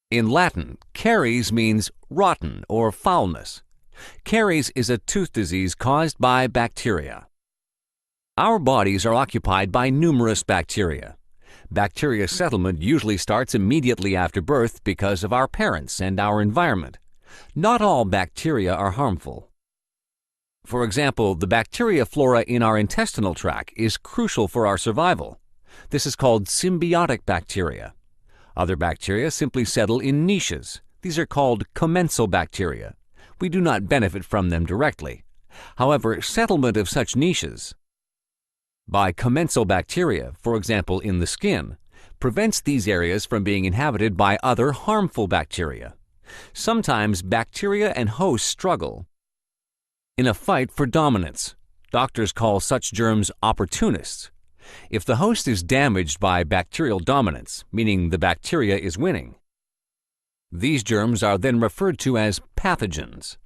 In Latin, caries means rotten or foulness. Caries is a tooth disease caused by bacteria. Our bodies are occupied by numerous bacteria. Bacteria settlement usually starts immediately after birth because of our parents and our environment. Not all bacteria are harmful. For example, the bacteria flora in our intestinal tract is crucial for our survival. This is called symbiotic bacteria. Other bacteria simply settle in niches. These are called commensal bacteria. We do not benefit from them directly. However, settlement of such niches by commensal bacteria, for example in the skin, prevents these areas from being inhabited by other harmful bacteria. Sometimes bacteria and hosts struggle in a fight for dominance. Doctors call such germs opportunists. If the host is damaged by bacterial dominance, meaning the bacteria is winning, these germs are then referred to as pathogens.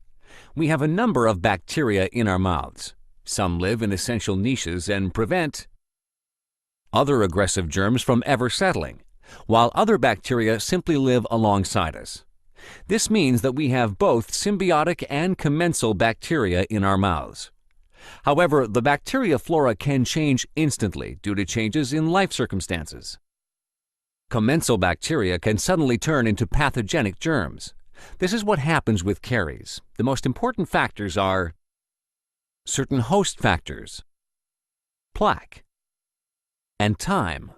We have a number of bacteria in our mouths. Some live in essential niches and prevent other aggressive germs from ever settling, while other bacteria simply live alongside us. This means that we have both symbiotic and commensal bacteria in our mouths. However, the bacteria flora can change instantly due to changes in life circumstances. Commensal bacteria can suddenly turn into pathogenic germs. This is what happens with caries. The most important factors are certain host factors, plaque, and time.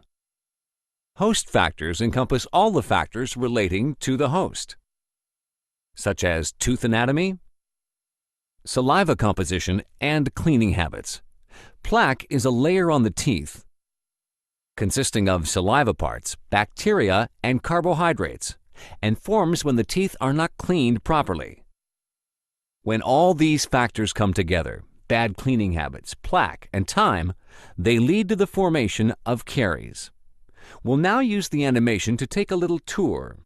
Host factors encompass all the factors relating to the host, such as tooth anatomy, saliva composition, and cleaning habits. Plaque is a layer on the teeth consisting of saliva parts, bacteria, and carbohydrates, and forms when the teeth are not cleaned properly. When all these factors come together, bad cleaning habits, plaque, and time, they lead to the formation of caries. We'll now use the animation to take a little tour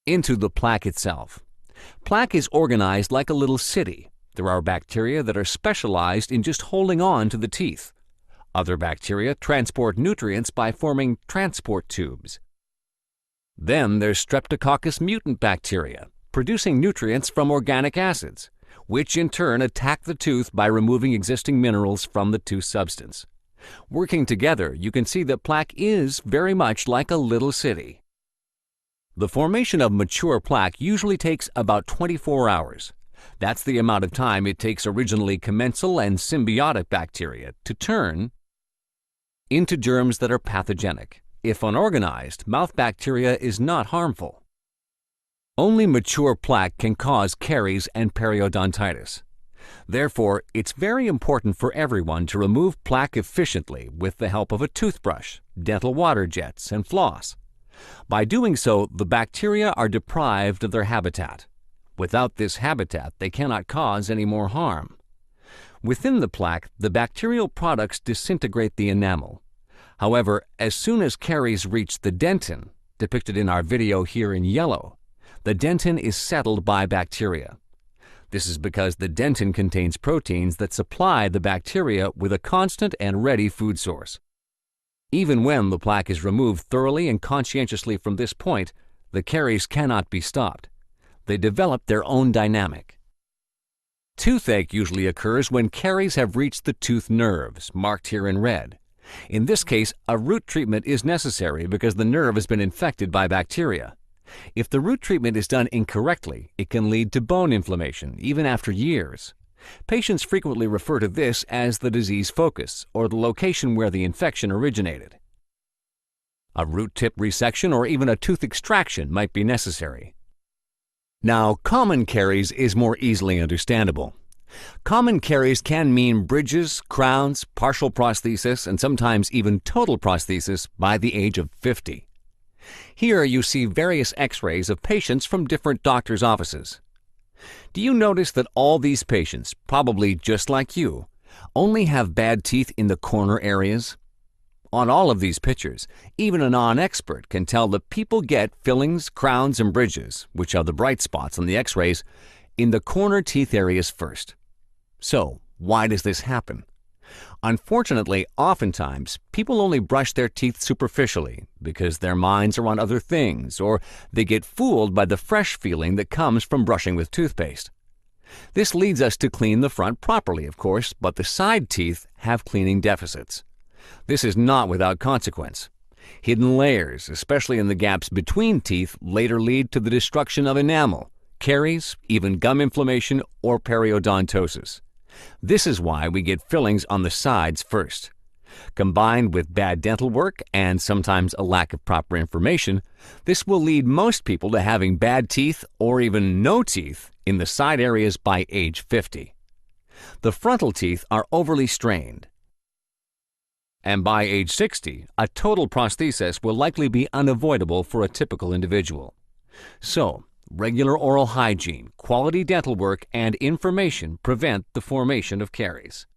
into the plaque itself. Plaque is organized like a little city. There are bacteria that are specialized in just holding on to the teeth. Other bacteria transport nutrients by forming transport tubes. Then there's Streptococcus mutant bacteria, producing nutrients from organic acids, which in turn attack the tooth by removing existing minerals from the tooth substance. Working together, you can see that plaque is very much like a little city. The formation of mature plaque usually takes about 24 hours. That's the amount of time it takes originally commensal and symbiotic bacteria to turn into germs that are pathogenic. If unorganized, mouth bacteria is not harmful. Only mature plaque can cause caries and periodontitis. Therefore, it's very important for everyone to remove plaque efficiently with the help of a toothbrush, dental water jets, and floss. By doing so, the bacteria are deprived of their habitat. Without this habitat, they cannot cause any more harm. Within the plaque, the bacterial products disintegrate the enamel. However, as soon as caries reach the dentin, depicted in our video here in yellow, the dentin is settled by bacteria. This is because the dentin contains proteins that supply the bacteria with a constant and ready food source. Even when the plaque is removed thoroughly and conscientiously from this point, the caries cannot be stopped. They develop their own dynamic. Toothache usually occurs when caries have reached the tooth nerves, marked here in red. In this case, a root treatment is necessary because the nerve has been infected by bacteria. If the root treatment is done incorrectly, it can lead to bone inflammation, even after years. Patients frequently refer to this as the disease focus, or the location where the infection originated. A root tip resection or even a tooth extraction might be necessary. Now, common caries is more easily understandable. Common caries can mean bridges, crowns, partial prosthesis, and sometimes even total prosthesis by the age of 50. Here you see various x-rays of patients from different doctors' offices. Do you notice that all these patients, probably just like you, only have bad teeth in the corner areas? On all of these pictures, even a non-expert can tell that people get fillings, crowns, and bridges, which are the bright spots on the x-rays, in the corner teeth areas first. So, why does this happen? Unfortunately, oftentimes, people only brush their teeth superficially because their minds are on other things, or they get fooled by the fresh feeling that comes from brushing with toothpaste. This leads us to clean the front properly, of course, but the side teeth have cleaning deficits. This is not without consequence. Hidden layers, especially in the gaps between teeth, later lead to the destruction of enamel, caries, even gum inflammation, or periodontosis. This is why we get fillings on the sides first. Combined with bad dental work and sometimes a lack of proper information, this will lead most people to having bad teeth or even no teeth in the side areas by age 50. The frontal teeth are overly strained, and by age 60, a total prosthesis will likely be unavoidable for a typical individual. So, regular oral hygiene, quality dental work, and information prevent the formation of caries.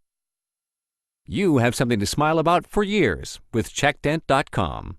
You have something to smile about for years with CheckDent.com.